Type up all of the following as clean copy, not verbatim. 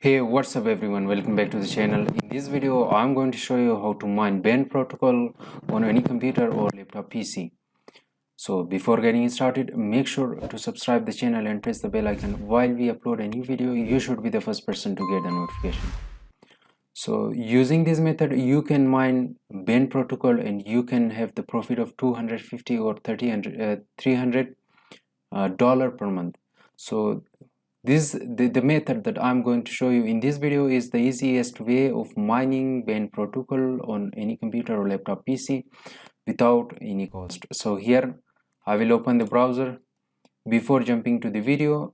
Hey, what's up everyone, welcome back to the channel. In this video I'm going to show you how to mine Binance protocol on any computer or laptop PC. So before getting started, make sure to subscribe the channel and press the bell icon. While we upload a new video, you should be the first person to get a notification. So using this method you can mine Binance protocol and you can have the profit of 250 or 300 dollar per month. So the method that I'm going to show you in this video is the easiest way of mining Binance protocol on any computer or laptop PC without any cost. So here I will open the browser. Before jumping to the video,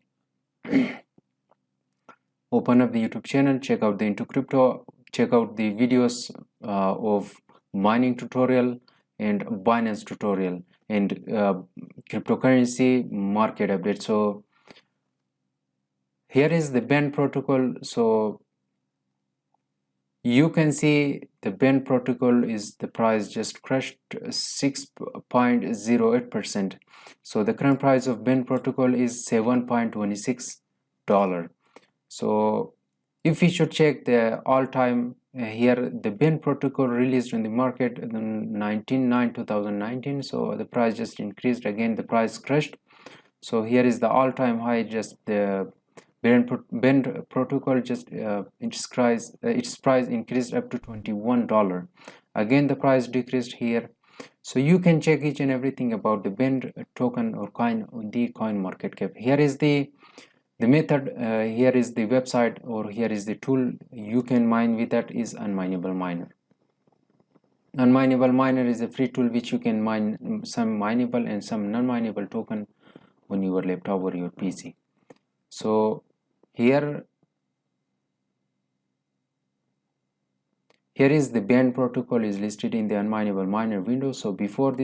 open up the YouTube channel, check out the IntoCrypto, check out the videos of mining tutorial and Binance tutorial and cryptocurrency market update. So here is the Binance protocol. So you can see the Binance protocol is the price just crushed 6.08%. So the current price of Binance protocol is $7.26. So if we should check the all-time here, the Binance protocol released in the market on 19/9/2019. So the price just increased again, the price crushed. So here is the all-time high, just the Binance protocol just its price increased up to $21. Again the price decreased here. So you can check each and everything about the Binance token or coin on the coin market cap. Here is the method, here is the website, or here is the tool you can mine with. That is Unmineable Miner. Unmineable Miner is a free tool which you can mine some mineable and some non-mineable token on your laptop or your PC. So here is the Binance protocol is listed in the Unmineable Miner window. So before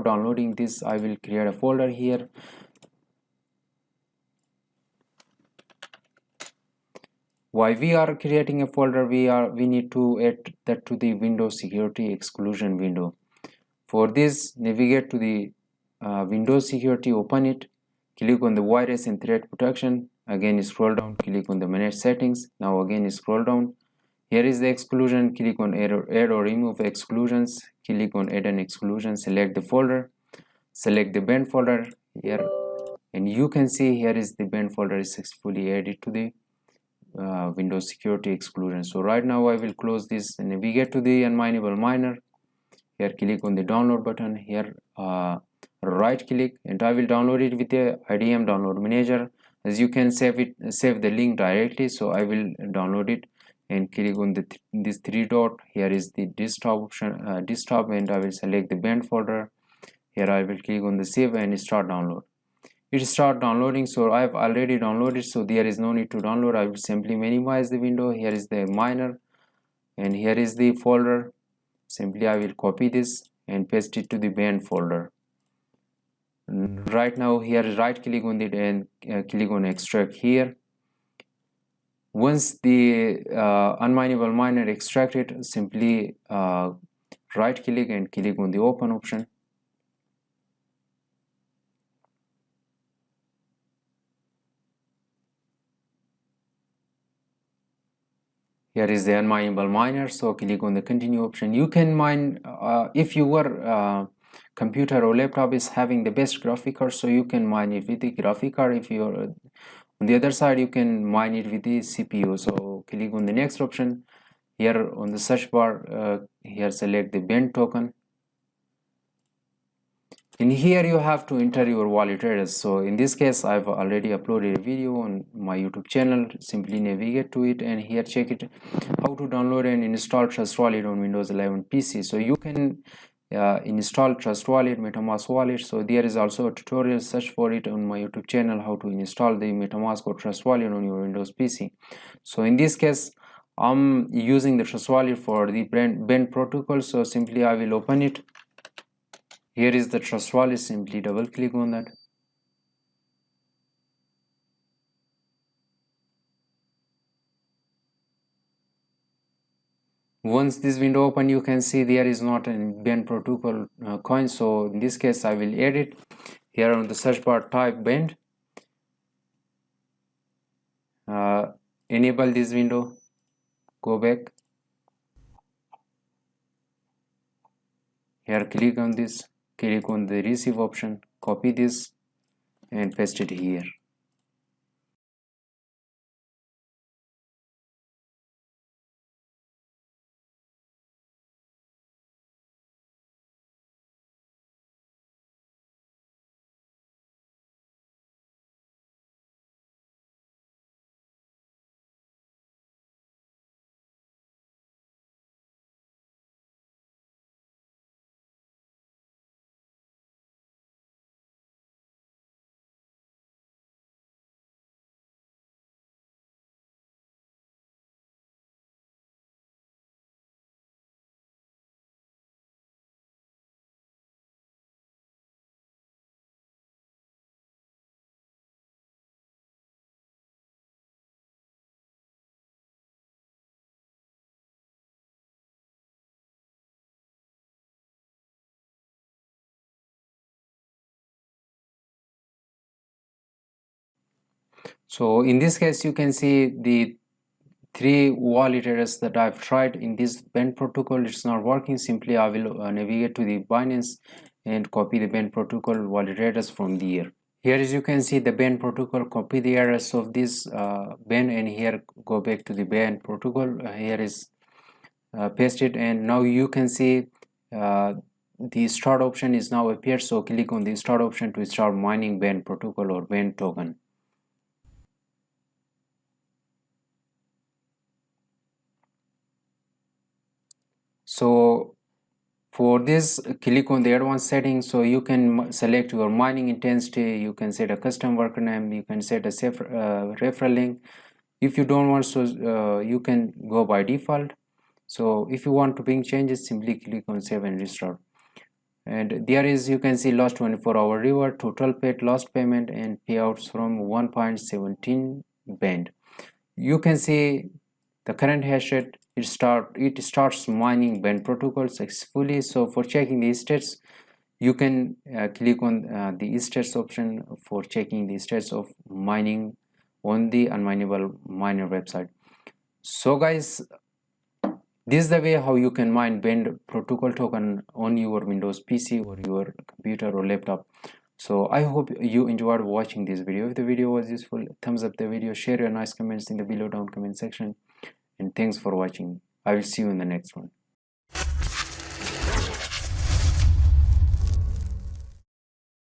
downloading this, I will create a folder here. Why we are creating a folder? We need to add that to the Windows security exclusion window. For this, navigate to the Windows security, open it, click on the virus and threat protection. Again scroll down, click on the manage settings. Now again scroll down. Here is the exclusion, click on add or remove exclusions, click on add an exclusion, select the folder, select the Binance folder here, and you can see here is the Binance folder is successfully added to the Windows security exclusion. So right now I will close this and navigate to the Unmineable Miner. Here click on the download button, here right click, and I will download it with the IDM download manager. As you can save the link directly, so I will download it and click on this three dot. Here is the desktop option, desktop, and I will select the Binance folder. Here I will click on the save and start download. It start downloading. So I've already downloaded, so there is no need to download. I will simply minimize the window. Here is the miner and here is the folder. Simply I will copy this and paste it to the Binance folder. Right now here right click on it and click on extract here. Once the Unmineable Miner extracted, simply right click and click on the open option. Here is the Unmineable Miner, so click on the continue option. You can mine if your computer or laptop is having the best graphic card, so you can mine it with the graphic card. If you're on the other side, you can mine it with the CPU. So click on the next option. Here on the search bar, here select the Binance token. In here you have to enter your wallet address. So in this case I've already uploaded a video on my YouTube channel. Simply navigate to it and here check it how to download and install Trust Wallet on Windows 11 PC. So you can install Trust Wallet, MetaMask wallet. So there is also a tutorial, search for it on my YouTube channel, how to install the MetaMask or Trust Wallet on your Windows PC. So in this case I'm using the Trust Wallet for the Binance protocol. So simply I will open it. Here is the Trust Wallet, simply double click on that. Once this window open, you can see there is not a Binance protocol coin. So in this case I will add it. Here on the search bar type Binance. enable this window, go back here, click on this, click on the receive option, copy this and paste it here. So in this case, you can see the three wallet address that I've tried in this band protocol. It's not working. Simply I will navigate to the Binance and copy the band protocol wallet address from there. Here, as you can see, the band protocol, copy the address of this band, and here go back to the band protocol. Here is paste it, and now you can see the start option is now appeared. So click on the start option to start mining band protocol or band token. So for this, click on the advanced settings, so you can select your mining intensity, you can set a custom worker name, you can set a safe referral link. If you don't want, so you can go by default. So if you want to bring changes, simply click on save and restart. And there is, you can see last 24-hour reward, total paid, lost payment, and payouts from 1.17 band. You can see the current hash rate. It starts mining band protocol successfully. So for checking the states, you can click on the states option for checking the states of mining on the unmineable miner website. So guys, this is the way how you can mine band protocol token on your Windows PC or your computer or laptop. So I hope you enjoyed watching this video. If the video was useful, thumbs up the video, share your nice comments in the below down comment section, and thanks for watching. I will see you in the next one.